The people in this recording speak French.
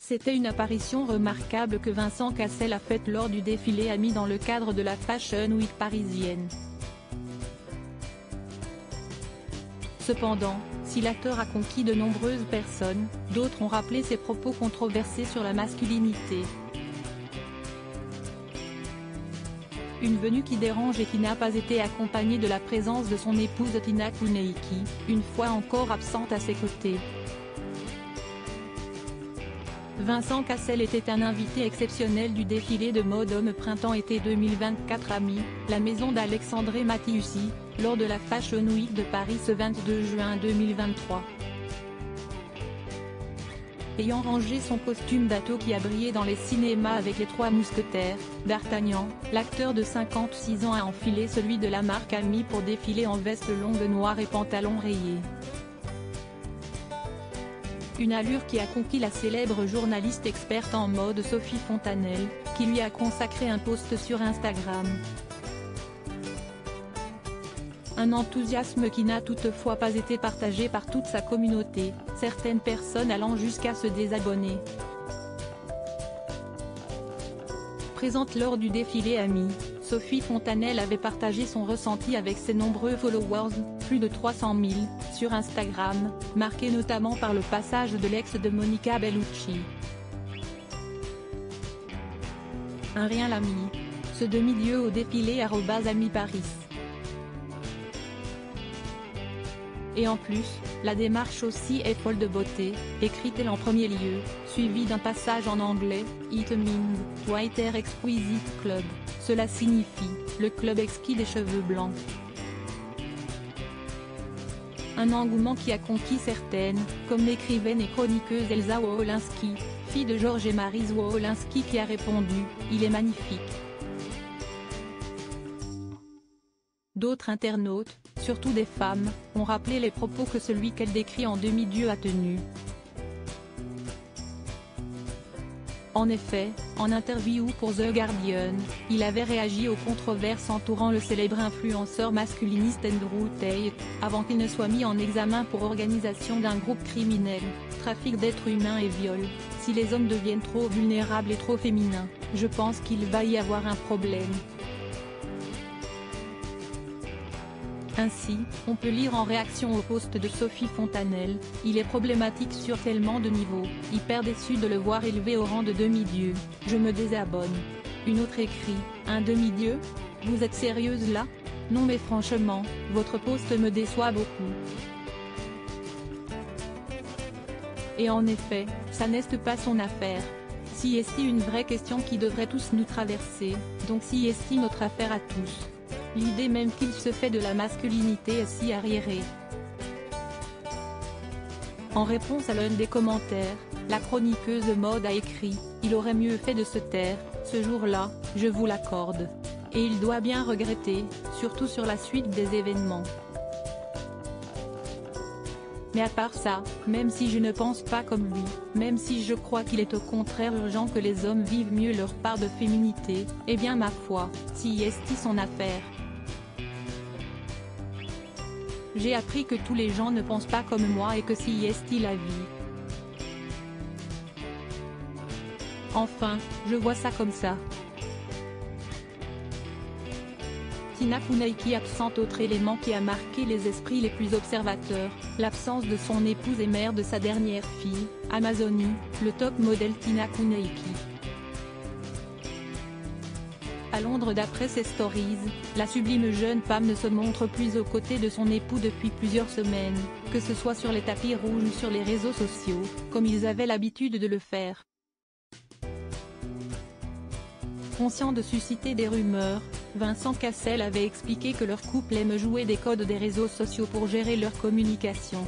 C'était une apparition remarquable que Vincent Cassel a faite lors du défilé Ami dans le cadre de la Fashion Week parisienne. Cependant, si l'acteur a conquis de nombreuses personnes, d'autres ont rappelé ses propos controversés sur la masculinité. Une venue qui dérange et qui n'a pas été accompagnée de la présence de son épouse Tina Kuneiki, une fois encore absente à ses côtés. Vincent Cassel était un invité exceptionnel du défilé de mode homme printemps-été 2024 Ami, la maison d'Alexandre Mathiusi, lors de la Fashion Week de Paris ce 22 juin 2023. Ayant rangé son costume d'Ato qui a brillé dans les cinémas avec les Trois Mousquetaires, D'Artagnan, l'acteur de 56 ans a enfilé celui de la marque Ami pour défiler en veste longue noire et pantalon rayé. Une allure qui a conquis la célèbre journaliste experte en mode Sophie Fontanelle, qui lui a consacré un post sur Instagram. Un enthousiasme qui n'a toutefois pas été partagé par toute sa communauté, certaines personnes allant jusqu'à se désabonner. Présente lors du défilé Ami, Sophie Fontanelle avait partagé son ressenti avec ses nombreux followers, plus de 300 000, sur Instagram, marqué notamment par le passage de l'ex de Monica Bellucci. Un rien l'ami. Ce demi-dieu au défilé @Ami Paris. Et en plus, la démarche aussi est folle de beauté, écrit-elle en premier lieu, suivi d'un passage en anglais, It means, White Hair Exquisite Club, cela signifie, le club exquis des cheveux blancs. Un engouement qui a conquis certaines, comme l'écrivaine et chroniqueuse Elsa Wolinski, fille de Georges et Maryse Wolinski qui a répondu, il est magnifique. D'autres internautes, surtout des femmes, ont rappelé les propos que celui qu'elle décrit en demi-dieu a tenus. En effet, en interview pour The Guardian, il avait réagi aux controverses entourant le célèbre influenceur masculiniste Andrew Tate, avant qu'il ne soit mis en examen pour organisation d'un groupe criminel, trafic d'êtres humains et viol. Si les hommes deviennent trop vulnérables et trop féminins, je pense qu'il va y avoir un problème. Ainsi, on peut lire en réaction au post de Sophie Fontanelle, il est problématique sur tellement de niveaux, hyper déçu de le voir élevé au rang de demi-dieu, je me désabonne. Une autre écrit, un demi-dieu? Vous êtes sérieuse là? Non mais franchement, votre post me déçoit beaucoup. Et en effet, ça n'est pas son affaire. Si est une vraie question qui devrait tous nous traverser, donc si est notre affaire à tous. L'idée même qu'il se fait de la masculinité est si arriérée. En réponse à l'un des commentaires, la chroniqueuse mode a écrit « Il aurait mieux fait de se taire, ce jour-là, je vous l'accorde. Et il doit bien regretter, surtout sur la suite des événements. Mais à part ça, même si je ne pense pas comme lui, même si je crois qu'il est au contraire urgent que les hommes vivent mieux leur part de féminité, eh bien ma foi, si est son affaire. J'ai appris que tous les gens ne pensent pas comme moi et que si est la vie. Enfin, je vois ça comme ça. Tina Kuneiki absente. Autre élément qui a marqué les esprits les plus observateurs, l'absence de son épouse et mère de sa dernière fille, Amazonie, le top modèle Tina Kuneiki. À Londres d'après ses stories, la sublime jeune femme ne se montre plus aux côtés de son époux depuis plusieurs semaines, que ce soit sur les tapis rouges ou sur les réseaux sociaux, comme ils avaient l'habitude de le faire. Conscient de susciter des rumeurs, Vincent Cassel avait expliqué que leur couple aime jouer des codes des réseaux sociaux pour gérer leur communication.